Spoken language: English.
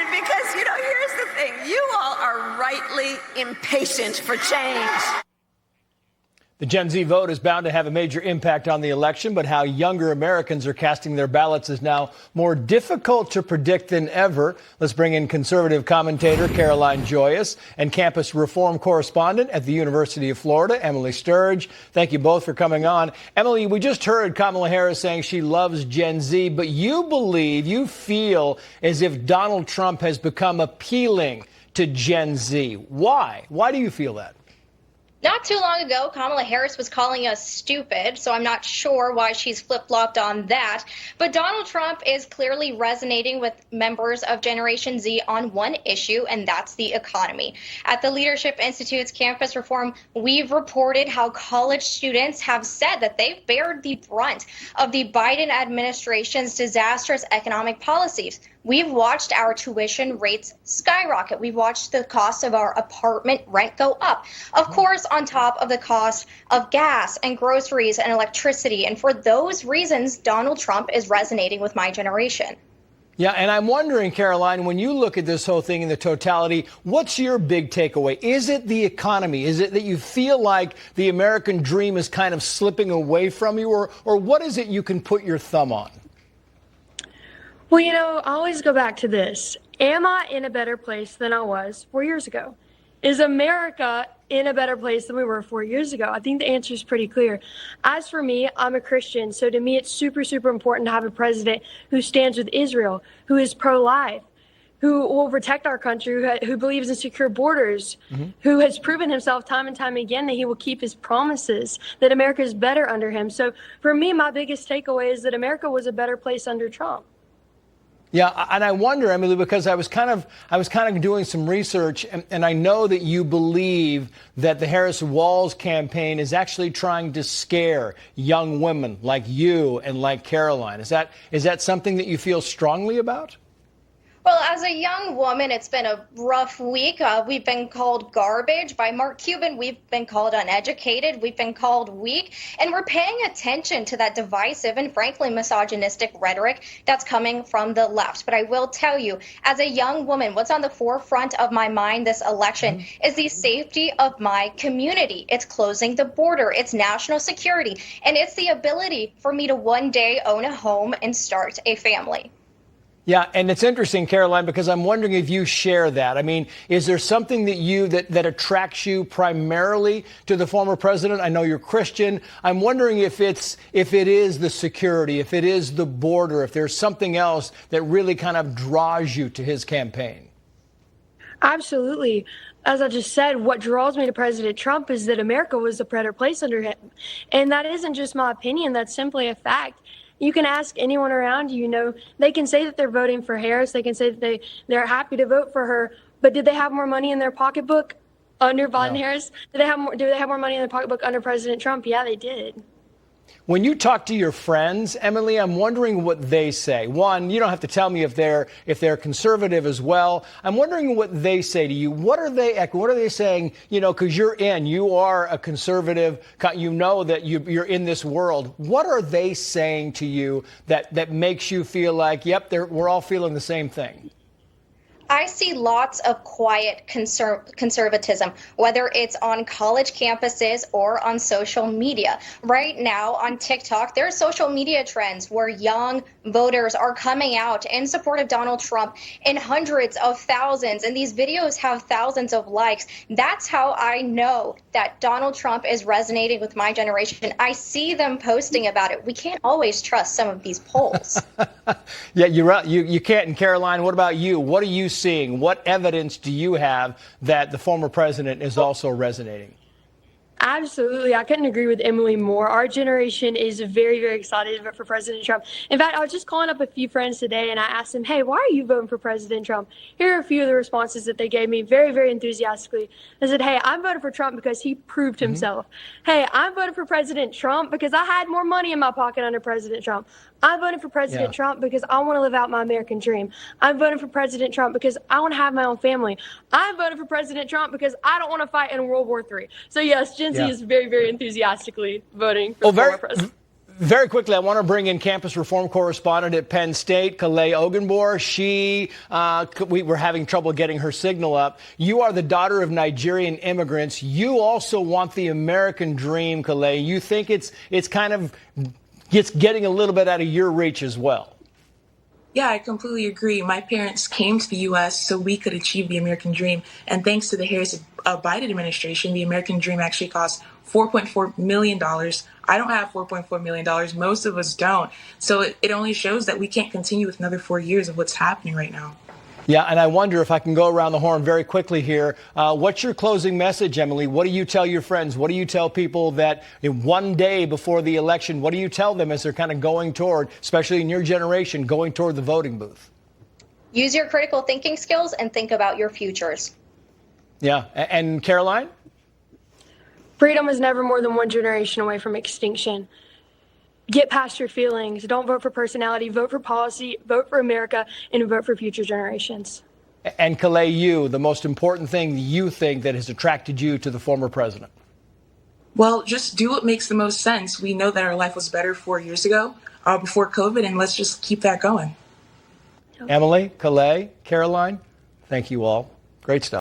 because, here's the thing. You all are rightly impatient for change. The Gen Z vote is bound to have a major impact on the election, but how younger Americans are casting their ballots is now more difficult to predict than ever. Let's bring in conservative commentator Caroline Joyous and campus reform correspondent at the University of Florida, Emily Sturge. Thank you both for coming on. Emily, we just heard Kamala Harris saying she loves Gen Z, but you feel as if Donald Trump has become appealing to Gen Z. Why? Why do you feel that? Not too long ago, Kamala Harris was calling us stupid, so I'm not sure why she's flip-flopped on that. But Donald Trump is clearly resonating with members of Generation Z on one issue, and that's the economy. At the Leadership Institute's campus reform, we've reported how college students have said that they've bared the brunt of the Biden administration's disastrous economic policies. We've watched our tuition rates skyrocket. We've watched the cost of our apartment rent go up. Of course, on top of the cost of gas and groceries and electricity. And for those reasons, Donald Trump is resonating with my generation. Yeah, and I'm wondering, Caroline, when you look at this whole thing in the totality, what's your big takeaway? Is it the economy? Is it that you feel like the American dream is kind of slipping away from you? Or what is it you can put your thumb on? Well, I always go back to this. Am I in a better place than I was 4 years ago? Is America in a better place than we were 4 years ago? I think the answer is pretty clear. As for me, I'm a Christian, so to me it's super, super important to have a president who stands with Israel, who is pro-life, who will protect our country, who believes in secure borders, who has proven himself time and time again that he will keep his promises, that America is better under him. So for me, my biggest takeaway is that America was a better place under Trump. Yeah, and I wonder, Emily, because I was kind of doing some research, and I know that you believe that the Harris-Walz campaign is actually trying to scare young women like you and like Caroline. Is that something that you feel strongly about? Well, as a young woman, it's been a rough week. We've been called garbage by Mark Cuban. We've been called uneducated. We've been called weak. And we're paying attention to that divisive and frankly misogynistic rhetoric that's coming from the left. But I will tell you, as a young woman, what's on the forefront of my mind this election is the safety of my community. It's closing the border. It's national security. And it's the ability for me to one day own a home and start a family. Yeah, and it's interesting, Caroline, because I'm wondering if you share that. I mean, is there something that attracts you primarily to the former president? I know you're Christian. I'm wondering if it is the security, if it is the border, if there's something else that really kind of draws you to his campaign. Absolutely. As I just said, what draws me to President Trump is that America was a better place under him. And that isn't just my opinion. That's simply a fact. You can ask anyone around you, they can say that they're voting for Harris. They can say that they're happy to vote for her. But did they have more money in their pocketbook under Biden Harris? Do they have more money in their pocketbook under President Trump? Yeah, they did. When you talk to your friends, Emily, I'm wondering what they say. One, you don't have to tell me if they're conservative as well. I'm wondering what they say to you. What are they saying? Because you are a conservative. You know that you're in this world. What are they saying to you that makes you feel like, yep, we're all feeling the same thing? I see lots of quiet conservatism, whether it's on college campuses or on social media. Right now on TikTok, there are social media trends where young voters are coming out in support of Donald Trump in hundreds of thousands, and these videos have thousands of likes. That's how I know that Donald Trump is resonating with my generation. I see them posting about it. We can't always trust some of these polls. Yeah, you're right. You can't. And Caroline, what about you? What are you seeing? What evidence do you have that the former president is also resonating? Absolutely. I couldn't agree with Emily more. Our generation is very, very excited to vote for President Trump. In fact, I was just calling up a few friends today and I asked them, hey, why are you voting for President Trump? Here are a few of the responses that they gave me very, very enthusiastically. They said, hey, I'm voting for Trump because he proved himself. Hey, I'm voting for President Trump because I had more money in my pocket under President Trump. I'm voting for President Trump because I want to live out my American dream. I'm voting for President Trump because I want to have my own family. I'm voting for President Trump because I don't want to fight in World War III. So yes, Gen Z is very, very enthusiastically voting for the former president. Very quickly, I want to bring in campus reform correspondent at Penn State, Kale Ogunbor. We were having trouble getting her signal up. You are the daughter of Nigerian immigrants. You also want the American dream, Kale. You think it's getting a little bit out of your reach as well. Yeah, I completely agree. My parents came to the U.S. so we could achieve the American dream. And thanks to the Harris-Biden administration, the American dream actually costs $4.4 million. I don't have $4.4 million. Most of us don't. So it only shows that we can't continue with another 4 years of what's happening right now. Yeah, and I wonder if I can go around the horn very quickly here. What's your closing message, Emily? What do you tell your friends? What do you tell people that one day before the election, what do you tell them as they're kind of going toward, especially in your generation, going toward the voting booth? Use your critical thinking skills and think about your futures. Yeah, and Caroline? Freedom is never more than one generation away from extinction. Get past your feelings. Don't vote for personality. Vote for policy. Vote for America, and vote for future generations. And Kale, you, the most important thing you think that has attracted you to the former president? Well, just do what makes the most sense. We know that our life was better 4 years ago, before COVID, and let's just keep that going. Emily, Kale, Caroline, thank you all. Great stuff.